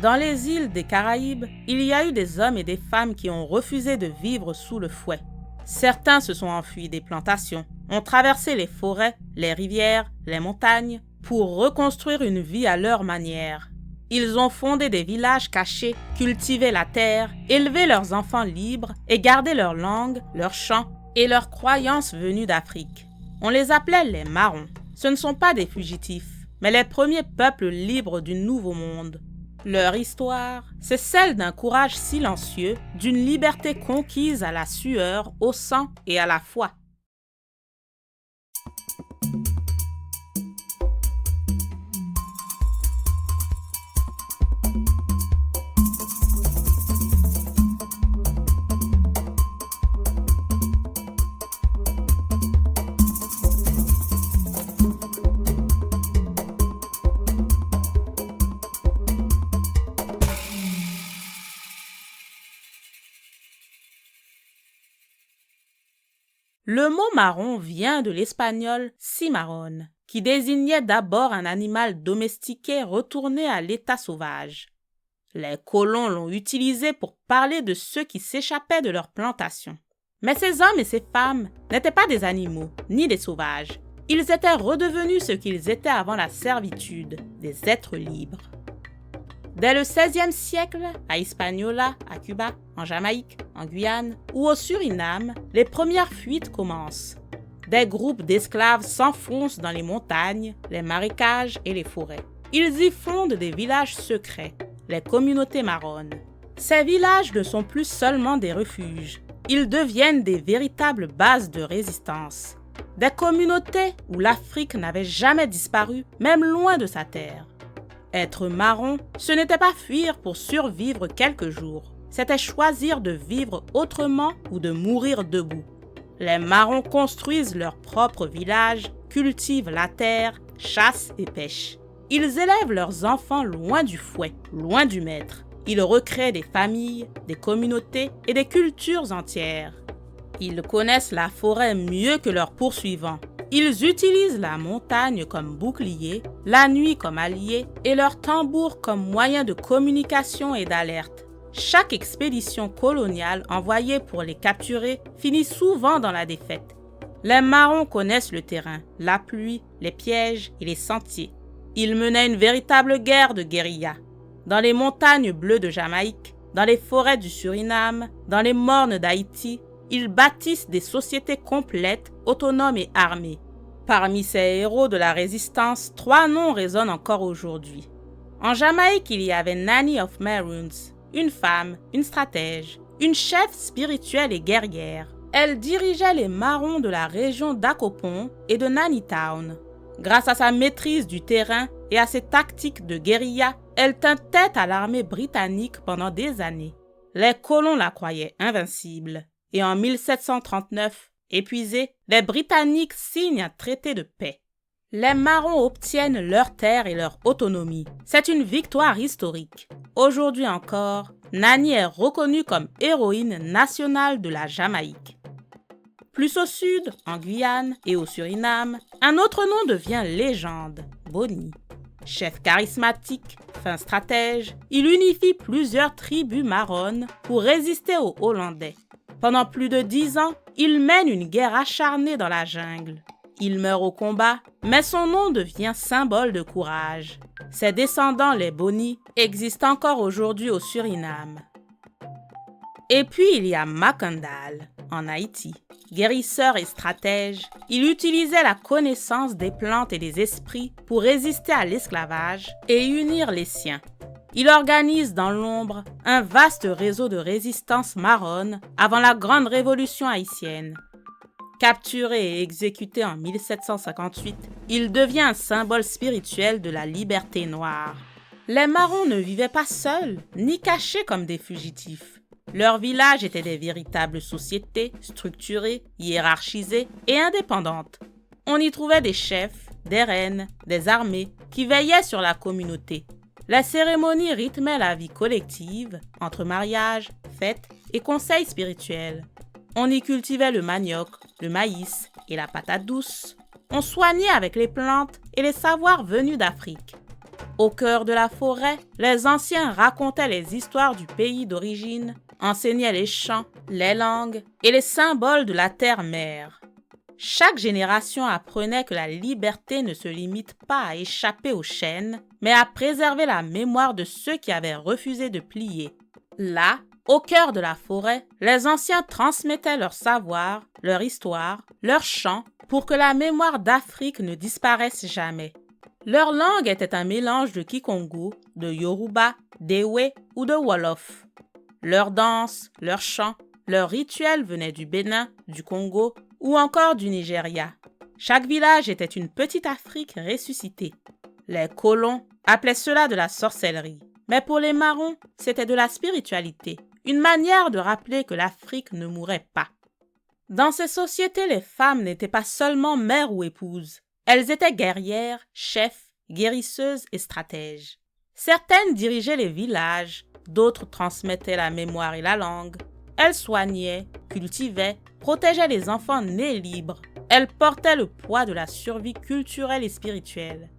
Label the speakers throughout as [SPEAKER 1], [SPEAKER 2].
[SPEAKER 1] Dans les îles des Caraïbes, il y a eu des hommes et des femmes qui ont refusé de vivre sous le fouet. Certains se sont enfuis des plantations, ont traversé les forêts, les rivières, les montagnes, pour reconstruire une vie à leur manière. Ils ont fondé des villages cachés, cultivé la terre, élevé leurs enfants libres et gardé leur langue, leurs chants et leurs croyances venues d'Afrique. On les appelait les Marrons. Ce ne sont pas des fugitifs, mais les premiers peuples libres du Nouveau Monde. Leur histoire, c'est celle d'un courage silencieux, d'une liberté conquise à la sueur, au sang et à la foi. Le mot marron vient de l'espagnol cimarrón, qui désignait d'abord un animal domestiqué retourné à l'état sauvage. Les colons l'ont utilisé pour parler de ceux qui s'échappaient de leurs plantations. Mais ces hommes et ces femmes n'étaient pas des animaux, ni des sauvages. Ils étaient redevenus ce qu'ils étaient avant la servitude, des êtres libres. Dès le XVIe siècle, à Hispaniola, à Cuba, en Jamaïque, en Guyane ou au Suriname, les premières fuites commencent. Des groupes d'esclaves s'enfoncent dans les montagnes, les marécages et les forêts. Ils y fondent des villages secrets, les communautés marronnes. Ces villages ne sont plus seulement des refuges, ils deviennent des véritables bases de résistance. Des communautés où l'Afrique n'avait jamais disparu, même loin de sa terre. Être marron, ce n'était pas fuir pour survivre quelques jours. C'était choisir de vivre autrement ou de mourir debout. Les marrons construisent leur propre village, cultivent la terre, chassent et pêchent. Ils élèvent leurs enfants loin du fouet, loin du maître. Ils recréent des familles, des communautés et des cultures entières. Ils connaissent la forêt mieux que leurs poursuivants. Ils utilisent la montagne comme bouclier, la nuit comme allié et leur tambour comme moyen de communication et d'alerte. Chaque expédition coloniale envoyée pour les capturer finit souvent dans la défaite. Les marrons connaissent le terrain, la pluie, les pièges et les sentiers. Ils menaient une véritable guerre de guérilla. Dans les montagnes bleues de Jamaïque, dans les forêts du Suriname, dans les mornes d'Haïti, ils bâtissent des sociétés complètes, autonomes et armées. Parmi ces héros de la résistance, 3 noms résonnent encore aujourd'hui. En Jamaïque, il y avait Nanny of Maroons, une femme, une stratège, une chef spirituelle et guerrière. Elle dirigeait les marrons de la région d'Akopon et de Nannytown. Grâce à sa maîtrise du terrain et à ses tactiques de guérilla, elle tint tête à l'armée britannique pendant des années. Les colons la croyaient invincible. Et en 1739, épuisés, les Britanniques signent un traité de paix. Les Marrons obtiennent leurs terres et leur autonomie. C'est une victoire historique. Aujourd'hui encore, Nanny est reconnue comme héroïne nationale de la Jamaïque. Plus au sud, en Guyane et au Suriname, un autre nom devient légende, Boni. Chef charismatique, fin stratège, il unifie plusieurs tribus marronnes pour résister aux Hollandais. Pendant plus de 10 ans, il mène une guerre acharnée dans la jungle. Il meurt au combat, mais son nom devient symbole de courage. Ses descendants, les Boni, existent encore aujourd'hui au Suriname. Et puis il y a Makandal, en Haïti. Guérisseur et stratège, il utilisait la connaissance des plantes et des esprits pour résister à l'esclavage et unir les siens. Il organise dans l'ombre un vaste réseau de résistance marronne avant la grande révolution haïtienne. Capturé et exécuté en 1758, il devient un symbole spirituel de la liberté noire. Les marrons ne vivaient pas seuls, ni cachés comme des fugitifs. Leurs villages étaient des véritables sociétés, structurées, hiérarchisées et indépendantes. On y trouvait des chefs, des reines, des armées qui veillaient sur la communauté. La cérémonie rythmait la vie collective entre mariages, fêtes et conseils spirituels. On y cultivait le manioc, le maïs et la patate douce. On soignait avec les plantes et les savoirs venus d'Afrique. Au cœur de la forêt, les anciens racontaient les histoires du pays d'origine, enseignaient les chants, les langues et les symboles de la terre-mère. Chaque génération apprenait que la liberté ne se limite pas à échapper aux chaînes, mais à préserver la mémoire de ceux qui avaient refusé de plier. Là, au cœur de la forêt, les anciens transmettaient leur savoir, leur histoire, leurs chants, pour que la mémoire d'Afrique ne disparaisse jamais. Leur langue était un mélange de Kikongo, de Yoruba, d'Ewe ou de Wolof. Leurs danses, leurs chants, leurs rituels venaient du Bénin, du Congo ou encore du Nigeria. Chaque village était une petite Afrique ressuscitée. Les colons appelaient cela de la sorcellerie. Mais pour les marrons, c'était de la spiritualité, une manière de rappeler que l'Afrique ne mourait pas. Dans ces sociétés, les femmes n'étaient pas seulement mères ou épouses. Elles étaient guerrières, chefs, guérisseuses et stratèges. Certaines dirigeaient les villages, d'autres transmettaient la mémoire et la langue. Elles soignaient, cultivaient, protégeaient les enfants nés libres. Elles portaient le poids de la survie culturelle et spirituelle.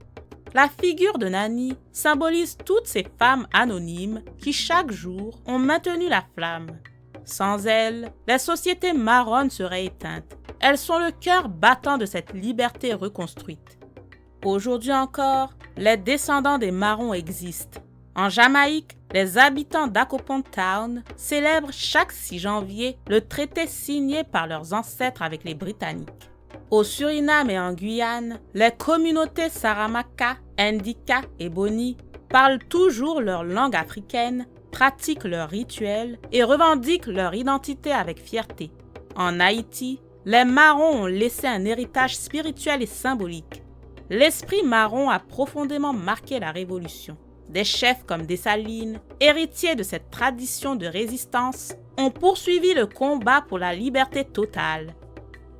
[SPEAKER 1] La figure de Nani symbolise toutes ces femmes anonymes qui chaque jour ont maintenu la flamme. Sans elles, les sociétés marronnes seraient éteintes. Elles sont le cœur battant de cette liberté reconstruite. Aujourd'hui encore, les descendants des marrons existent. En Jamaïque, les habitants d'Acopon Town célèbrent chaque 6 janvier le traité signé par leurs ancêtres avec les Britanniques. Au Suriname et en Guyane, les communautés Saramaka, Ndika et Boni parlent toujours leur langue africaine, pratiquent leurs rituels et revendiquent leur identité avec fierté. En Haïti, les marrons ont laissé un héritage spirituel et symbolique. L'esprit marron a profondément marqué la Révolution. Des chefs comme Dessalines, héritiers de cette tradition de résistance, ont poursuivi le combat pour la liberté totale.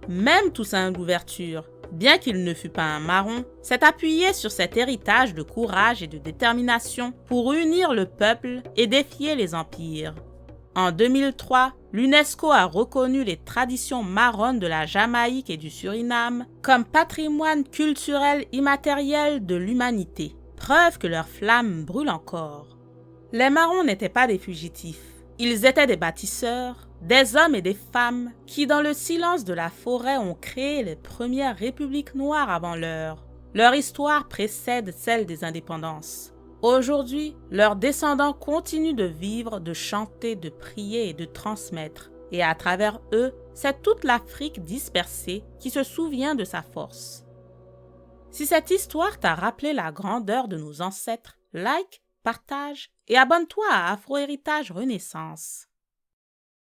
[SPEAKER 1] Même Toussaint Louverture, bien qu'il ne fût pas un marron, s'est appuyé sur cet héritage de courage et de détermination pour unir le peuple et défier les empires. En 2003, l'UNESCO a reconnu les traditions marronnes de la Jamaïque et du Suriname comme patrimoine culturel immatériel de l'humanité, preuve que leur flamme brûle encore. Les marrons n'étaient pas des fugitifs, ils étaient des bâtisseurs, des hommes et des femmes qui, dans le silence de la forêt, ont créé les premières républiques noires avant l'heure. Leur histoire précède celle des indépendances. Aujourd'hui, leurs descendants continuent de vivre, de chanter, de prier et de transmettre. Et à travers eux, c'est toute l'Afrique dispersée qui se souvient de sa force. Si cette histoire t'a rappelé la grandeur de nos ancêtres, like, partage et abonne-toi à Afro Héritage Renaissance.